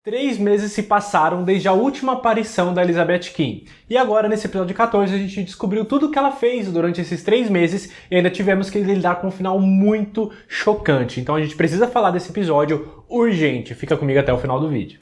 3 meses se passaram desde a última aparição da Elizabeth Kinn. E agora, nesse episódio 14, a gente descobriu tudo o que ela fez durante esses 3 meses e ainda tivemos que lidar com um final muito chocante. Então a gente precisa falar desse episódio urgente. Fica comigo até o final do vídeo.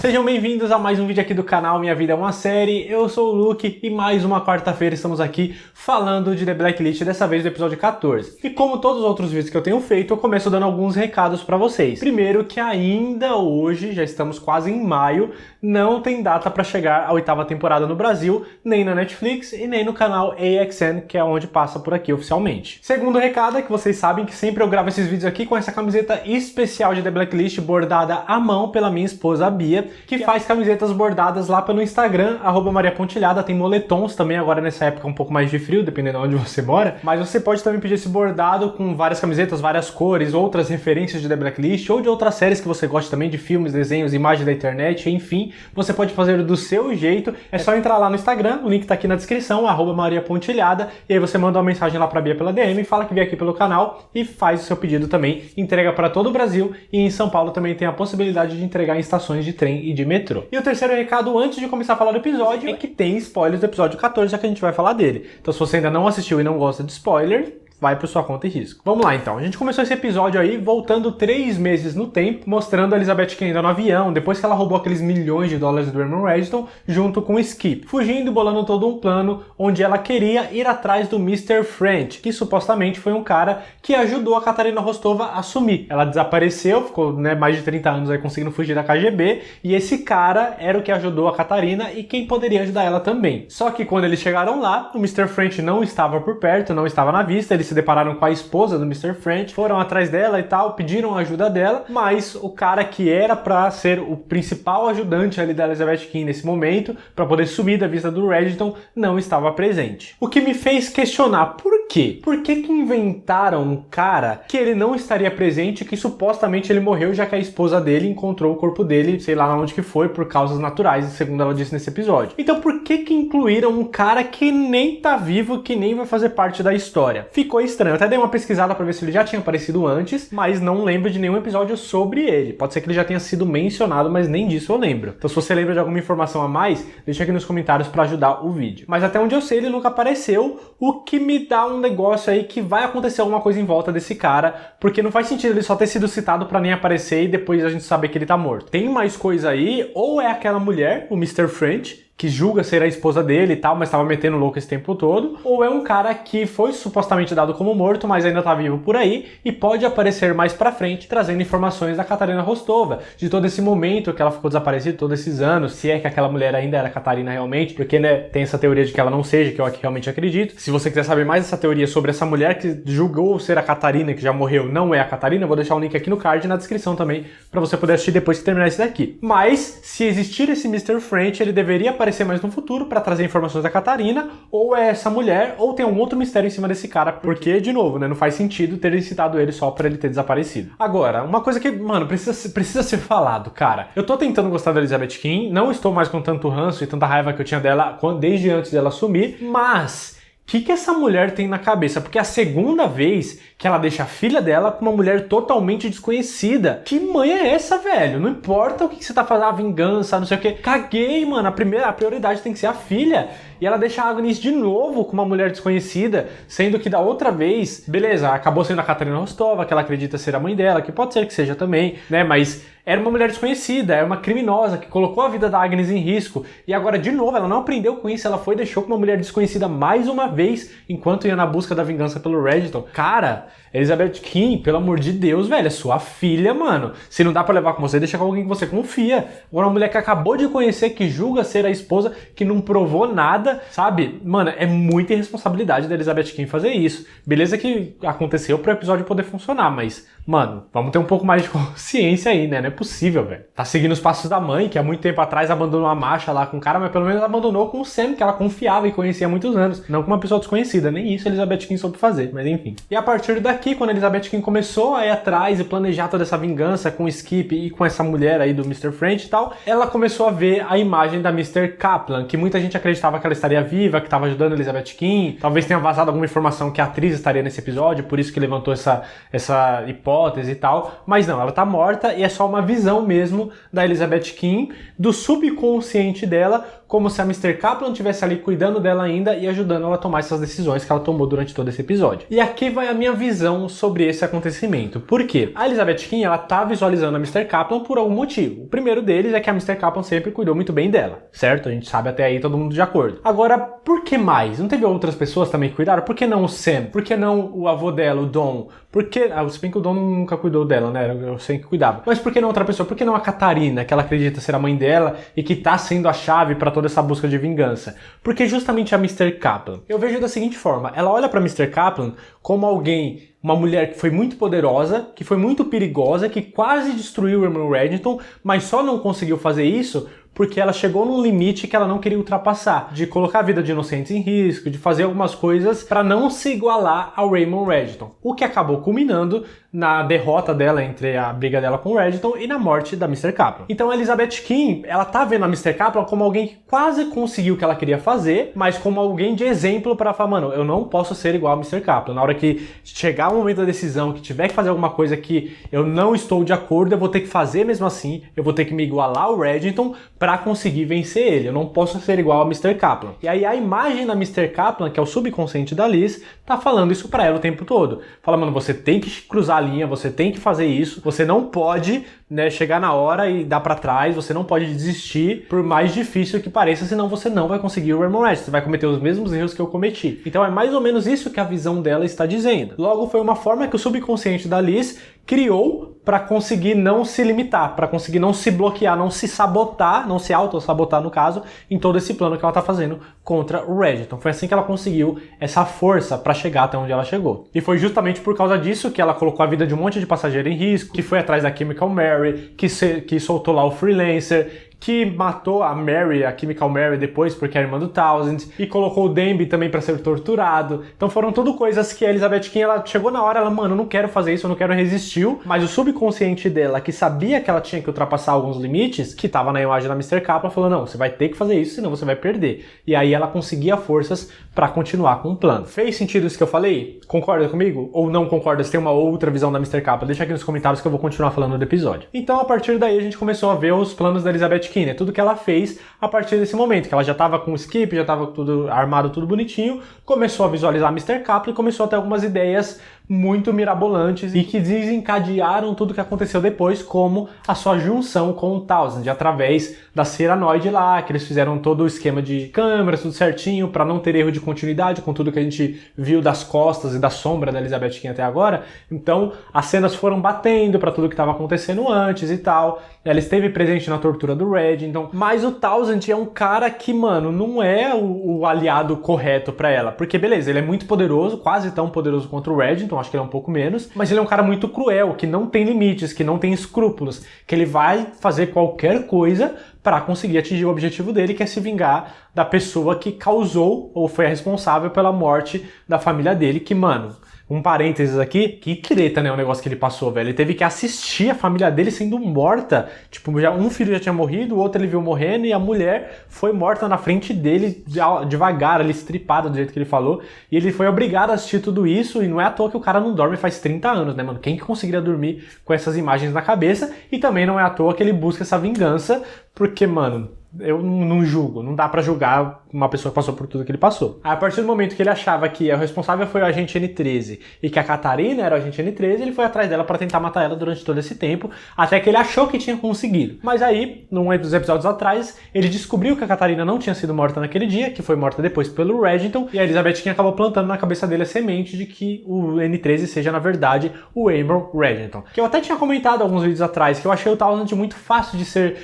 Sejam bem-vindos a mais um vídeo aqui do canal Minha Vida é uma Série. Eu sou o Luke e mais uma quarta-feira estamos aqui falando de The Blacklist, dessa vez do episódio 14. E como todos os outros vídeos que eu tenho feito, eu começo dando alguns recados pra vocês. Primeiro, que ainda hoje, já estamos quase em maio, não tem data pra chegar a 8ª temporada no Brasil, nem na Netflix e nem no canal AXN, que é onde passa por aqui oficialmente. Segundo recado é que vocês sabem que sempre eu gravo esses vídeos aqui com essa camiseta especial de The Blacklist, bordada à mão pela minha esposa Bia, que faz camisetas bordadas lá pelo Instagram, @mariapontilhada. Tem moletons também agora nessa época um pouco mais de frio, dependendo de onde você mora. Mas você pode também pedir esse bordado com várias camisetas, várias cores, outras referências de The Blacklist ou de outras séries que você gosta também, de filmes, desenhos, imagens da internet, enfim. Você pode fazer do seu jeito. É só entrar lá no Instagram, o link tá aqui na descrição, @mariapontilhada. E aí você manda uma mensagem lá pra Bia pela DM, fala que veio aqui pelo canal e faz o seu pedido também. Entrega para todo o Brasil e em São Paulo também tem a possibilidade de entregar em estações de trem e de metrô. E o terceiro recado, antes de começar a falar do episódio, é que tem spoilers do episódio 14, já que a gente vai falar dele. Então se você ainda não assistiu e não gosta de spoiler, vai por sua conta e risco. Vamos lá então, a gente começou esse episódio aí voltando 3 meses no tempo, mostrando a Elizabeth Kinn ainda no avião, depois que ela roubou aqueles milhões de dólares do Raymond Reddington, junto com o Skip, fugindo e bolando todo um plano onde ela queria ir atrás do Mr. French, que supostamente foi um cara que ajudou a Katarina Rostova a sumir. Ela desapareceu, ficou mais de 30 anos aí conseguindo fugir da KGB, e esse cara era o que ajudou a Katarina e quem poderia ajudar ela também. Só que quando eles chegaram lá, o Mr. French não estava por perto, não estava na vista, eles se depararam com a esposa do Mr. French, foram atrás dela e tal, pediram a ajuda dela, mas o cara que era pra ser o principal ajudante ali da Elizabeth Kinn nesse momento, pra poder sumir da vista do Reddington, não estava presente. O que me fez questionar por quê? Por que que inventaram um cara que ele não estaria presente, que supostamente ele morreu já que a esposa dele encontrou o corpo dele, sei lá onde que foi, por causas naturais, segundo ela disse nesse episódio. Então por que que incluíram um cara que nem tá vivo, que nem vai fazer parte da história? Ficou estranho. Eu até dei uma pesquisada pra ver se ele já tinha aparecido antes, mas não lembro de nenhum episódio sobre ele. Pode ser que ele já tenha sido mencionado, mas nem disso eu lembro. Então se você lembra de alguma informação a mais, deixa aqui nos comentários pra ajudar o vídeo. Mas até onde eu sei, ele nunca apareceu, o que me dá um negócio aí que vai acontecer alguma coisa em volta desse cara, porque não faz sentido ele só ter sido citado pra nem aparecer e depois a gente saber que ele tá morto. Tem mais coisa aí, ou é aquela mulher, o Mr. French, que julga ser a esposa dele e tal, mas estava metendo louco esse tempo todo, ou é um cara que foi supostamente dado como morto, mas ainda tá vivo por aí e pode aparecer mais pra frente, trazendo informações da Katarina Rostova, de todo esse momento que ela ficou desaparecida, todos esses anos, se é que aquela mulher ainda era Katarina realmente, porque tem essa teoria de que ela não seja, que eu aqui realmente acredito. Se você quiser saber mais dessa teoria sobre essa mulher que julgou ser a Katarina, que já morreu, não é a Katarina, eu vou deixar o link aqui no card e na descrição também, pra você poder assistir depois que terminar esse daqui. Mas, se existir esse Mr. French, ele deveria aparecer mais no futuro para trazer informações da Katarina, ou é essa mulher, ou tem um outro mistério em cima desse cara, porque, de novo, não faz sentido terem citado ele só para ele ter desaparecido. Agora, uma coisa que, mano, precisa ser falado, cara. Eu tô tentando gostar da Elizabeth Kinn, não estou mais com tanto ranço e tanta raiva que eu tinha dela desde antes dela sumir, mas o que essa mulher tem na cabeça? Porque é a segunda vez que ela deixa a filha dela com uma mulher totalmente desconhecida. Que mãe é essa, velho? Não importa o que você tá fazendo, a vingança, não sei o que. Caguei, mano. A prioridade tem que ser a filha. E ela deixa a Agnes de novo com uma mulher desconhecida, sendo que da outra vez, beleza, acabou sendo a Katarina Rostova, que ela acredita ser a mãe dela, que pode ser que seja também, né? Mas era uma mulher desconhecida, era uma criminosa que colocou a vida da Agnes em risco. E agora, de novo, ela não aprendeu com isso, ela foi e deixou com uma mulher desconhecida mais uma vez, enquanto ia na busca da vingança pelo Reddington. Cara, Elizabeth Kinn, pelo amor de Deus, velho, é sua filha, mano. Se não dá pra levar com você, deixa com alguém que você confia. Agora, uma mulher que acabou de conhecer, que julga ser a esposa, que não provou nada, sabe? Mano, é muita irresponsabilidade da Elizabeth Kinn fazer isso. Beleza que aconteceu pro episódio poder funcionar, mas, mano, vamos ter um pouco mais de consciência aí, né? Não é possível, velho. Tá seguindo os passos da mãe, que há muito tempo atrás abandonou a marcha lá com o cara, mas pelo menos abandonou com o Sam, que ela confiava e conhecia há muitos anos. Não com uma pessoa desconhecida, nem isso a Elizabeth Kinn soube fazer, mas enfim. E a partir daqui, quando a Elizabeth Kinn começou a ir atrás e planejar toda essa vingança com o Skip e com essa mulher aí do Mr. French e tal, ela começou a ver a imagem da Mr. Kaplan, que muita gente acreditava que ela estaria viva, que estava ajudando a Elizabeth Kim. Talvez tenha vazado alguma informação que a atriz estaria nesse episódio, por isso que levantou essa hipótese e tal. Mas não, ela tá morta e é só uma visão mesmo da Elizabeth Kim, do subconsciente dela, como se a Mr. Kaplan estivesse ali cuidando dela ainda e ajudando ela a tomar essas decisões que ela tomou durante todo esse episódio. E aqui vai a minha visão sobre esse acontecimento. Por quê? A Elizabeth Kim, ela tá visualizando a Mr. Kaplan por algum motivo. O primeiro deles é que a Mr. Kaplan sempre cuidou muito bem dela, certo? A gente sabe até aí, todo mundo de acordo. Agora, por que mais? Não teve outras pessoas também que cuidaram? Por que não o Sam? Por que não o avô dela, o Don? Por que... se bem que o Don nunca cuidou dela, né? Eu sei que cuidava. Mas por que não outra pessoa? Por que não a Catarina, que ela acredita ser a mãe dela e que tá sendo a chave pra toda essa busca de vingança? Porque justamente a Mr. Kaplan. Eu vejo da seguinte forma, ela olha pra Mr. Kaplan como alguém, uma mulher que foi muito poderosa, que foi muito perigosa, que quase destruiu o irmão Reddington, mas só não conseguiu fazer isso porque ela chegou num limite que ela não queria ultrapassar, de colocar a vida de inocentes em risco, de fazer algumas coisas para não se igualar ao Raymond Reddington, o que acabou culminando na derrota dela entre a briga dela com o Reddington e na morte da Mr. Kaplan. Então a Elizabeth Kim, ela tá vendo a Mr. Kaplan como alguém que quase conseguiu o que ela queria fazer, mas como alguém de exemplo para falar, mano, eu não posso ser igual ao Mr. Kaplan. Na hora que chegar o momento da decisão, que tiver que fazer alguma coisa que eu não estou de acordo, eu vou ter que fazer mesmo assim, eu vou ter que me igualar ao Reddington para conseguir vencer ele. Eu não posso ser igual ao Mr. Kaplan. E aí a imagem da Mr. Kaplan, que é o subconsciente da Liz, tá falando isso pra ela o tempo todo. Fala, mano, você tem que cruzar a linha, você tem que fazer isso, você não pode, né, chegar na hora e dar pra trás, você não pode desistir, por mais difícil que pareça, senão você não vai conseguir o Raymond Reddington, você vai cometer os mesmos erros que eu cometi. Então é mais ou menos isso que a visão dela está dizendo. Logo, foi uma forma que o subconsciente da Liz criou para conseguir não se limitar, para conseguir não se bloquear, não se sabotar, não se auto-sabotar no caso, em todo esse plano que ela tá fazendo contra o Reddington. Foi assim que ela conseguiu essa força para chegar até onde ela chegou. E foi justamente por causa disso que ela colocou a vida de um monte de passageiro em risco, que foi atrás da Chemical Mary, que soltou lá o Freelancer, que matou a Mary, a Chemical Mary depois, porque é irmã do Townsend, e colocou o Denby também pra ser torturado. Então foram tudo coisas que a Elizabeth Kim, ela chegou na hora, ela, mano, eu não quero fazer isso, eu não quero, resistiu, mas o subconsciente dela, que sabia que ela tinha que ultrapassar alguns limites, que tava na imagem da Mr. Kaplan, falou, não, você vai ter que fazer isso, senão você vai perder. E aí ela conseguia forças pra continuar com o plano. Fez sentido isso que eu falei? Concorda comigo? Ou não concorda? Se tem uma outra visão da Mr. Kaplan? Deixa aqui nos comentários que eu vou continuar falando do episódio. Então, a partir daí, a gente começou a ver os planos da Elizabeth Kim, né? Tudo que ela fez a partir desse momento, que ela já estava com o skip, já estava tudo armado, tudo bonitinho, começou a visualizar Mr. Kaplan e começou a ter algumas ideias muito mirabolantes e que desencadearam tudo que aconteceu depois, como a sua junção com o Townsend, através da Seranoid lá, que eles fizeram todo o esquema de câmeras, tudo certinho, para não ter erro de continuidade com tudo que a gente viu das costas e da sombra da Elizabeth Kim até agora. Então, as cenas foram batendo para tudo que estava acontecendo antes e tal. Ela esteve presente na tortura do Reddington, mas o Townsend é um cara que, mano, não é o aliado correto para ela, porque beleza, ele é muito poderoso, quase tão poderoso quanto o Reddington, acho que ele é um pouco menos, mas ele é um cara muito cruel, que não tem limites, que não tem escrúpulos, que ele vai fazer qualquer coisa para conseguir atingir o objetivo dele, que é se vingar da pessoa que causou ou foi a responsável pela morte da família dele, que, mano, um parênteses aqui, que treta, né, o negócio que ele passou, velho. Ele teve que assistir a família dele sendo morta. Tipo, um filho já tinha morrido, o outro ele viu morrendo e a mulher foi morta na frente dele, devagar, ali, estripada do jeito que ele falou. E ele foi obrigado a assistir tudo isso e não é à toa que o cara não dorme faz 30 anos, né, mano? Quem que conseguiria dormir com essas imagens na cabeça? E também não é à toa que ele busca essa vingança, porque, mano, eu não julgo, não dá pra julgar uma pessoa que passou por tudo que ele passou. Aí, a partir do momento que ele achava que o responsável foi o agente N13 e que a Catarina era o agente N13, ele foi atrás dela pra tentar matar ela durante todo esse tempo, até que ele achou que tinha conseguido. Mas aí, num dos episódios atrás, ele descobriu que a Catarina não tinha sido morta naquele dia, que foi morta depois pelo Reddington, e a Elizabeth Kim acabou plantando na cabeça dele a semente de que o N13 seja, na verdade, o Raymond Reddington. Que eu até tinha comentado alguns vídeos atrás, que eu achei o Townsend muito fácil de ser,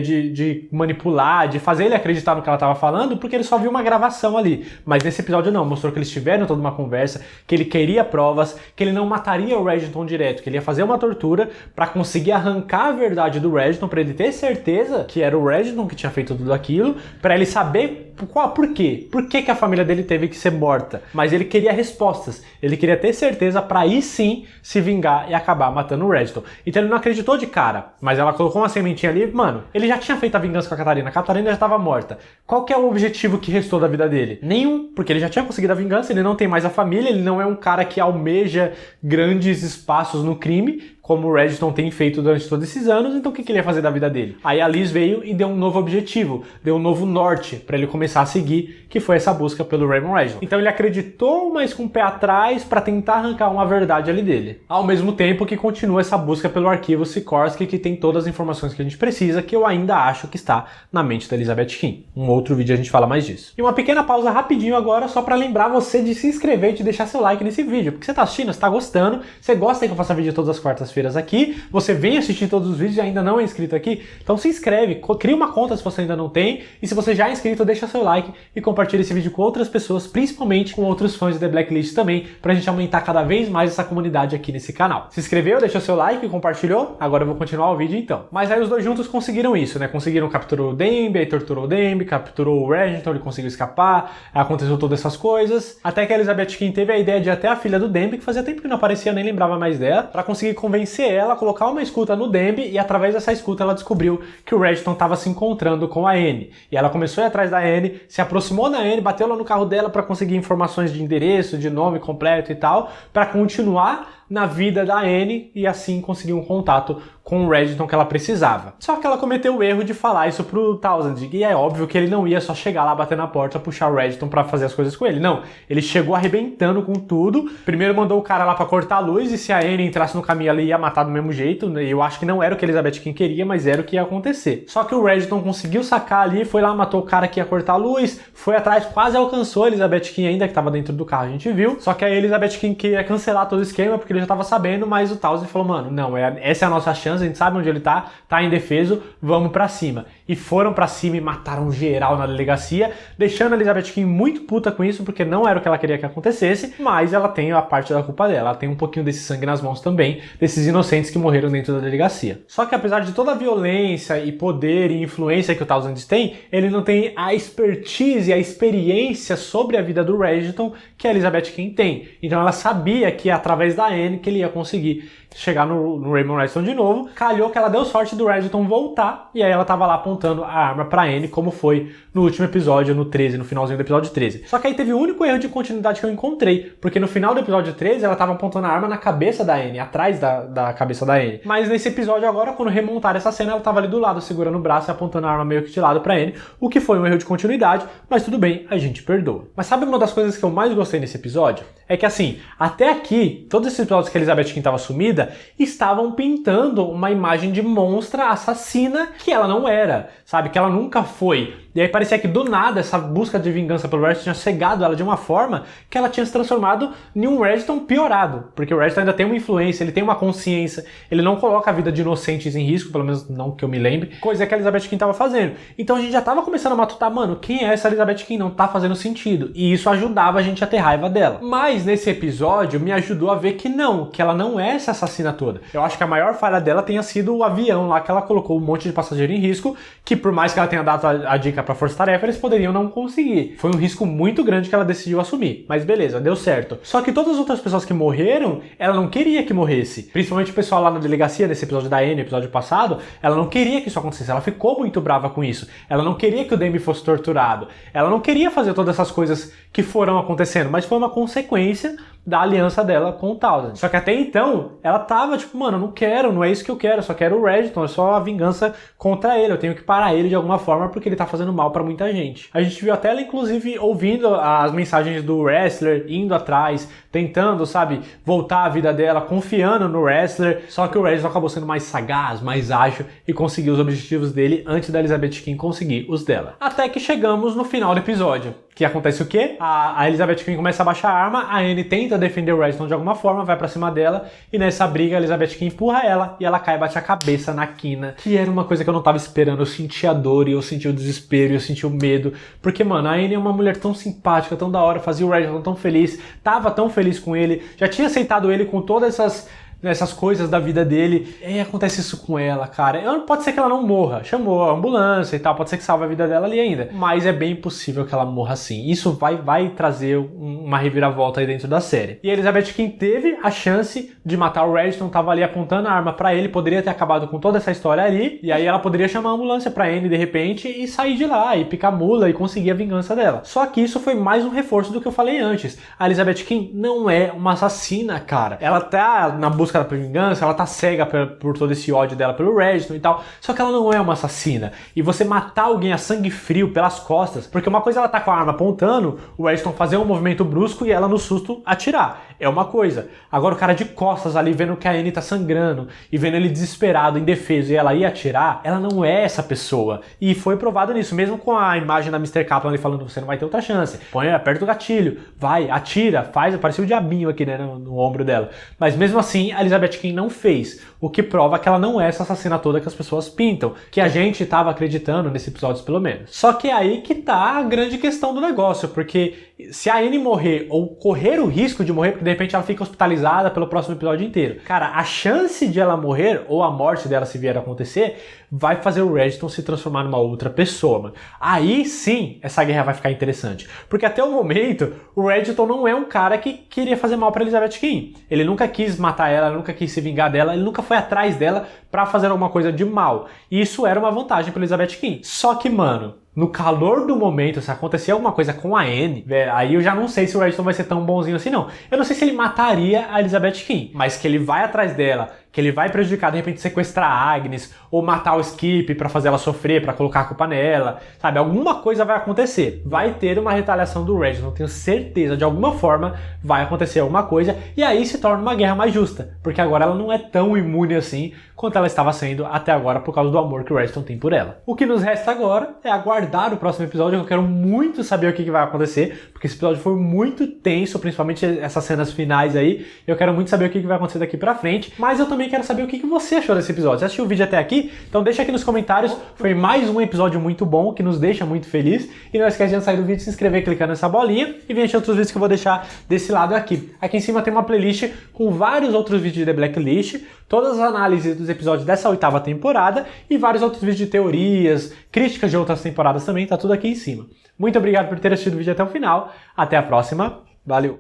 de manipular, de fazer ele acreditar no que ela estava falando, porque ele só viu uma gravação ali. Mas nesse episódio não, mostrou que eles tiveram toda uma conversa, que ele queria provas, que ele não mataria o Reddington direto, que ele ia fazer uma tortura para conseguir arrancar a verdade do Reddington, para ele ter certeza que era o Reddington que tinha feito tudo aquilo, para ele saber Por quê? Por que a família dele teve que ser morta? Mas ele queria respostas. Ele queria ter certeza pra aí sim se vingar e acabar matando o Reginald. Então ele não acreditou de cara, mas ela colocou uma sementinha ali, mano, ele já tinha feito a vingança com a Catarina já estava morta. Qual que é o objetivo que restou da vida dele? Nenhum, porque ele já tinha conseguido a vingança, ele não tem mais a família, ele não é um cara que almeja grandes espaços no crime, como o Reginald tem feito durante todos esses anos, então o que ele ia fazer da vida dele? Aí a Liz veio e deu um novo objetivo, deu um novo norte para ele começar a seguir, que foi essa busca pelo Raymond Reginald. Então ele acreditou, mas com o pé atrás, para tentar arrancar uma verdade ali dele. Ao mesmo tempo que continua essa busca pelo arquivo Sikorsky, que tem todas as informações que a gente precisa, que eu ainda acho que está na mente da Elizabeth Kim. Um outro vídeo a gente fala mais disso. E uma pequena pausa rapidinho agora, só para lembrar você de se inscrever e de deixar seu like nesse vídeo, porque você tá assistindo, você tá gostando, você gosta que eu faça vídeo todas as quartas-feiras aqui, você vem assistir todos os vídeos e ainda não é inscrito aqui, então se inscreve, cria uma conta se você ainda não tem, e se você já é inscrito, deixa seu like e compartilha esse vídeo com outras pessoas, principalmente com outros fãs de The Blacklist também, pra gente aumentar cada vez mais essa comunidade aqui nesse canal. Se inscreveu, deixou seu like e compartilhou? Agora eu vou continuar o vídeo então. Mas aí os dois juntos conseguiram isso, né? Conseguiram capturar o Demby, aí torturou o Demby, capturou o Reginald, ele conseguiu escapar, aconteceu todas essas coisas, até que a Elizabeth Kim teve a ideia de ir até a filha do Demby, que fazia tempo que não aparecia, eu nem lembrava mais dela, pra conseguir convencer ela a colocar uma escuta no Demby, e através dessa escuta ela descobriu que o Reginald estava se encontrando com a Anne. E ela começou a ir atrás da Anne, se aproximou da Anne, bateu lá no carro dela para conseguir informações de endereço, de nome completo e tal, para continuar na vida da Anne e assim conseguir um contato com o Reginald que ela precisava. Só que ela cometeu o erro de falar isso pro Townsend, e é óbvio que ele não ia só chegar lá, bater na porta, puxar o Reginald pra fazer as coisas com ele. Não, ele chegou arrebentando com tudo. Primeiro mandou o cara lá pra cortar a luz, e se a Anne entrasse no caminho ela ia matar do mesmo jeito. Eu acho que não era o que a Elizabeth Kim queria, mas era o que ia acontecer. Só que o Reginald conseguiu sacar ali, foi lá, matou o cara que ia cortar a luz, foi atrás, quase alcançou a Elizabeth Kim ainda, que tava dentro do carro, a gente viu. Só que a Elizabeth Kim queria cancelar todo o esquema, porque ele já tava sabendo, mas o Townsend falou, mano, não, essa é a nossa chance, a gente sabe onde ele tá indefeso, vamos pra cima. E foram pra cima e mataram geral na delegacia, deixando a Elizabeth Kim muito puta com isso, porque não era o que ela queria que acontecesse, mas ela tem a parte da culpa dela, ela tem um pouquinho desse sangue nas mãos também, desses inocentes que morreram dentro da delegacia. Só que apesar de toda a violência e poder e influência que o Townsend tem, ele não tem a expertise e a experiência sobre a vida do Reginald que a Elizabeth Kim tem. Então ela sabia que através da Anne que ele ia conseguir chegar no Raymond Reginald de novo. Calhou que ela deu sorte do Reginald voltar, e aí ela tava lá apontando a arma pra Anne, como foi no último episódio, no 13, no finalzinho do episódio 13. Só que aí teve o único erro de continuidade que eu encontrei, porque no final do episódio 13 ela tava apontando a arma na cabeça da Anne, atrás da cabeça da Anne. Mas nesse episódio agora, quando remontaram essa cena, ela tava ali do lado, segurando o braço e apontando a arma meio que de lado pra Anne, o que foi um erro de continuidade, mas tudo bem, a gente perdoa. Mas sabe uma das coisas que eu mais gostei nesse episódio? É que assim, até aqui, todos esses episódios que a Elizabeth Kim tava sumida, estavam pintando uma imagem de monstra assassina que ela não era, sabe? Que ela nunca foi. E aí parecia que do nada essa busca de vingança pelo Reginald tinha cegado ela de uma forma que ela tinha se transformado em um Reginald piorado. Porque o Reginald ainda tem uma influência, ele tem uma consciência, ele não coloca a vida de inocentes em risco, pelo menos não que eu me lembre, coisa que a Elizabeth Kim tava fazendo. Então a gente já tava começando a matutar, mano, quem é essa Elizabeth Kim? Não tá fazendo sentido. E isso ajudava a gente a ter raiva dela. Mas nesse episódio me ajudou a ver que não, que ela não é essa assassina toda. Eu acho que a maior falha dela tenha sido o avião lá, que ela colocou um monte de passageiro em risco, que por mais que ela tenha dado a dica pra força-tarefa, eles poderiam não conseguir. Foi um risco muito grande que ela decidiu assumir. Mas beleza, deu certo. Só que todas as outras pessoas que morreram, ela não queria que morresse. Principalmente o pessoal lá na delegacia, nesse episódio da Anne, episódio passado, ela não queria que isso acontecesse. Ela ficou muito brava com isso. Ela não queria que o Demby fosse torturado. Ela não queria fazer todas essas coisas que foram acontecendo, mas foi uma consequência da aliança dela com o Townsend. Só que até então, ela tava tipo, mano, eu não quero, não é isso que eu quero, eu só quero o Reginald, é só a vingança contra ele, eu tenho que parar ele de alguma forma porque ele tá fazendo mal pra muita gente. A gente viu até ela, inclusive, ouvindo as mensagens do wrestler, indo atrás, tentando, sabe, voltar a vida dela, confiando no wrestler, só que o Reginald acabou sendo mais sagaz, mais ágil e conseguiu os objetivos dele antes da Elizabeth Kim conseguir os dela. Até que chegamos no final do episódio. Que acontece o quê? A Elizabeth Kim começa a baixar a arma, a Anne tenta defender o Reginald de alguma forma, vai pra cima dela, e nessa briga a Elizabeth Kim empurra ela, e ela cai e bate a cabeça na quina, que era uma coisa que eu não tava esperando. Eu senti a dor, e eu senti o desespero, e eu senti o medo, porque, mano, a Anne é uma mulher tão simpática, tão da hora, fazia o Reginald tão feliz, tava tão feliz com ele, já tinha aceitado ele com todas essas nessas coisas da vida dele. E aí acontece isso com ela, cara. Pode ser que ela não morra, chamou a ambulância e tal, pode ser que salve a vida dela ali ainda. Mas é bem possível que ela morra assim. Isso vai trazer uma reviravolta aí dentro da série. E a Elizabeth Quinn teve a chance de matar o Registon, tava ali apontando a arma pra ele, poderia ter acabado com toda essa história ali, e aí ela poderia chamar a ambulância pra Anne de repente e sair de lá, e picar mula e conseguir a vingança dela. Só que isso foi mais um reforço do que eu falei antes. A Elizabeth Quinn não é uma assassina, cara. Ela tá na busca da vingança, ela tá cega por todo esse ódio dela pelo Registon e tal, só que ela não é uma assassina. E você matar alguém a sangue frio pelas costas, porque uma coisa é ela tá com a arma apontando, o Registon fazer um movimento brusco e ela no susto atirar. É uma coisa. Agora o cara de costas ali vendo que a Anne tá sangrando e vendo ele desesperado, indefeso, e ela ia atirar, ela não é essa pessoa. E foi provado nisso, mesmo com a imagem da Mr. Kaplan ali falando, você não vai ter outra chance. Põe, aperta o gatilho, vai, atira, faz, parecia o diabinho aqui, né, no ombro dela. Mas mesmo assim, a Elizabeth Quinn não fez, o que prova que ela não é essa assassina toda que as pessoas pintam, que a gente tava acreditando nesse episódio pelo menos. Só que é aí que tá a grande questão do negócio, porque se a Anne morrer ou correr o risco de morrer, porque de repente ela fica hospitalizada pelo próximo episódio inteiro, cara, a chance de ela morrer ou a morte dela se vier a acontecer vai fazer o Registon se transformar numa outra pessoa, mano. Aí sim essa guerra vai ficar interessante, porque até o momento o Registon não é um cara que queria fazer mal pra Elizabeth Quinn. Ele nunca quis matar ela, nunca quis se vingar dela, ele nunca foi atrás dela pra fazer alguma coisa de mal. E isso era uma vantagem pra Elizabeth Quinn. Só que, mano, no calor do momento, se acontecer alguma coisa com a Anne, aí eu já não sei se o Registon vai ser tão bonzinho assim, não. Eu não sei se ele mataria a Elizabeth Quinn, mas que ele vai atrás dela, que ele vai prejudicar, de repente sequestrar a Agnes, ou matar o Skip pra fazer ela sofrer, pra colocar a culpa nela, sabe? Alguma coisa vai acontecer. Vai ter uma retaliação do Registon, tenho certeza, de alguma forma vai acontecer alguma coisa, e aí se torna uma guerra mais justa, porque agora ela não é tão imune assim quanto ela estava sendo até agora por causa do amor que o Registon tem por ela. O que nos resta agora é aguardar o próximo episódio, eu quero muito saber o que vai acontecer, porque esse episódio foi muito tenso, principalmente essas cenas finais aí, eu quero muito saber o que vai acontecer daqui pra frente, mas eu também quero saber o que você achou desse episódio. Você assistiu o vídeo até aqui? Então deixa aqui nos comentários, foi mais um episódio muito bom, que nos deixa muito feliz, e não esquece de sair do vídeo, se inscrever clicando nessa bolinha, e ver outros vídeos que eu vou deixar desse lado aqui. Aqui em cima tem uma playlist com vários outros vídeos de The Blacklist, todas as análises dos episódios dessa 8ª temporada, e vários outros vídeos de teorias, críticas de outras temporadas também, tá tudo aqui em cima. Muito obrigado por ter assistido o vídeo até o final, até a próxima, valeu!